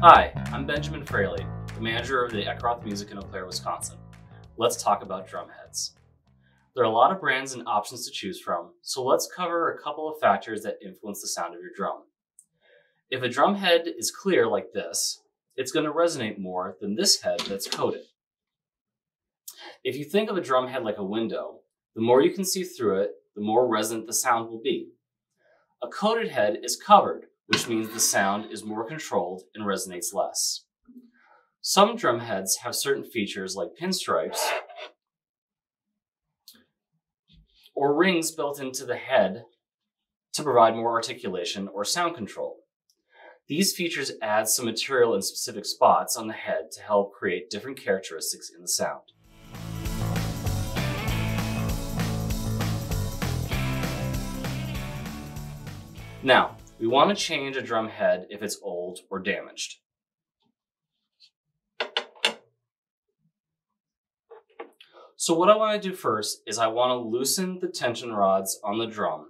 Hi, I'm Benjamin Fraley, the manager of the Eckroth Music Eau Claire, Wisconsin. Let's talk about drumheads. There are a lot of brands and options to choose from, so let's cover a couple of factors that influence the sound of your drum. If a drum head is clear like this, it's going to resonate more than this head that's coated. If you think of a drum head like a window, the more you can see through it, the more resonant the sound will be. A coated head is covered, which means the sound is more controlled and resonates less. Some drum heads have certain features like pinstripes or rings built into the head to provide more articulation or sound control. These features add some material in specific spots on the head to help create different characteristics in the sound. Now, we want to change a drum head if it's old or damaged. So what I want to do first is I want to loosen the tension rods on the drum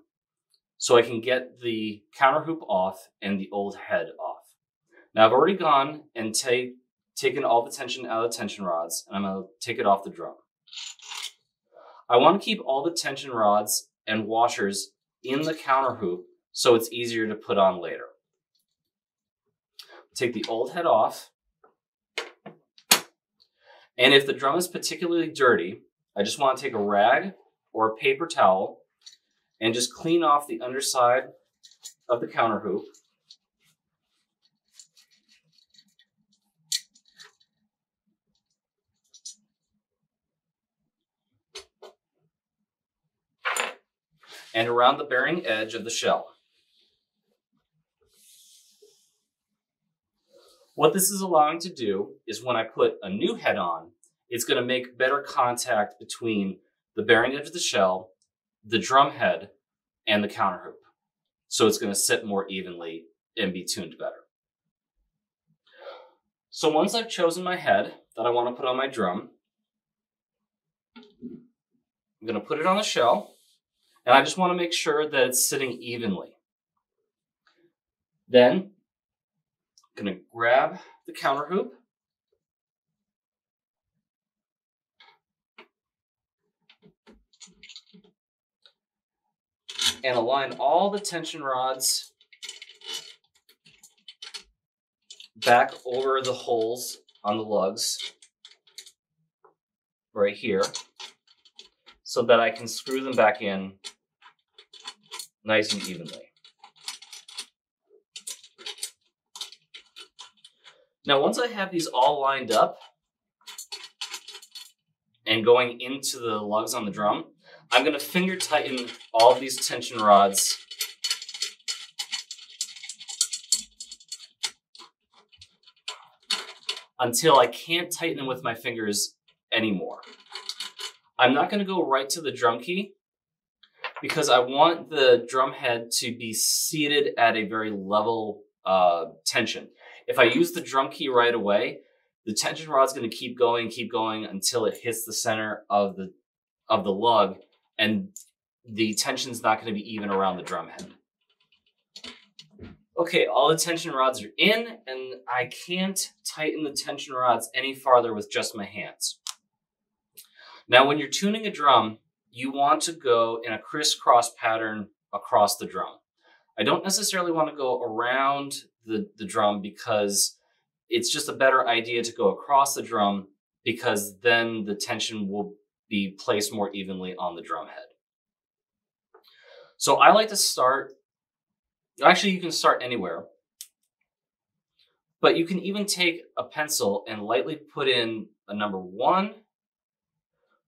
so I can get the counter hoop off and the old head off. Now I've already gone and taken all the tension out of the tension rods, and I'm going to take it off the drum. I want to keep all the tension rods and washers in the counter hoop so it's easier to put on later. Take the old head off. And if the drum is particularly dirty, I just want to take a rag or a paper towel and just clean off the underside of the counter hoop. And around the bearing edge of the shell. What this is allowing to do is when I put a new head on, it's going to make better contact between the bearing edge of the shell, the drum head, and the counter hoop. So it's going to sit more evenly and be tuned better. So once I've chosen my head that I want to put on my drum, I'm going to put it on the shell, and I just want to make sure that it's sitting evenly. Then I'm going to grab the counter hoop and align all the tension rods back over the holes on the lugs right here so that I can screw them back in nice and evenly. Now, once I have these all lined up and going into the lugs on the drum, I'm going to finger tighten all of these tension rods until I can't tighten them with my fingers anymore. I'm not going to go right to the drum key because I want the drum head to be seated at a very level tension. If I use the drum key right away, the tension rod's going to keep going until it hits the center of the lug, and the tension's not going to be even around the drum head. Okay, all the tension rods are in, and I can't tighten the tension rods any farther with just my hands. Now, when you're tuning a drum, you want to go in a crisscross pattern across the drum. I don't necessarily want to go around the drum because it's just a better idea to go across the drum because then the tension will be placed more evenly on the drum head. So I like to start, actually you can start anywhere, but you can even take a pencil and lightly put in a number 1,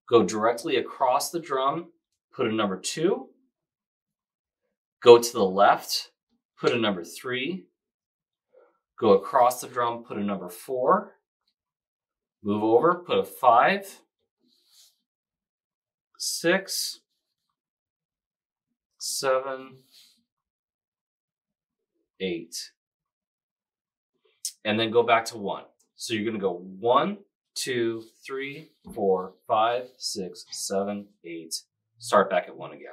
go directly across the drum, put a number 2, go to the left, put a number 3, go across the drum, put a number 4, move over, put a 5, 6, 7, 8, and then go back to 1. So you're going to go 1, 2, 3, 4, 5, 6, 7, 8. Start back at 1 again.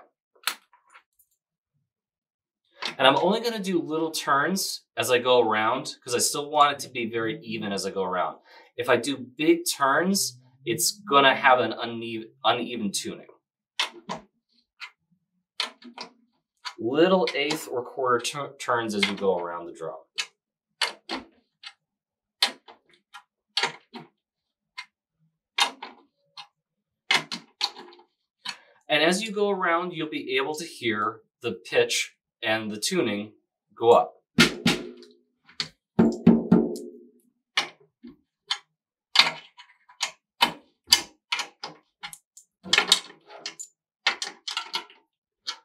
And I'm only gonna do little turns as I go around because I still want it to be very even as I go around. If I do big turns, it's gonna have an uneven tuning. Little eighth or quarter turns as you go around the drum. And as you go around, you'll be able to hear the pitch and the tuning go up.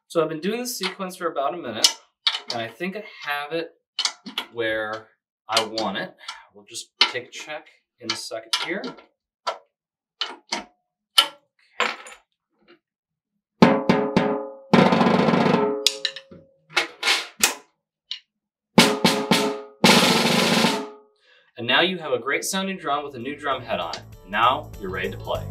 So I've been doing this sequence for about a minute, and I think I have it where I want it. We'll just take a check in a second here. And now you have a great sounding drum with a new drum head on it. And now you're ready to play.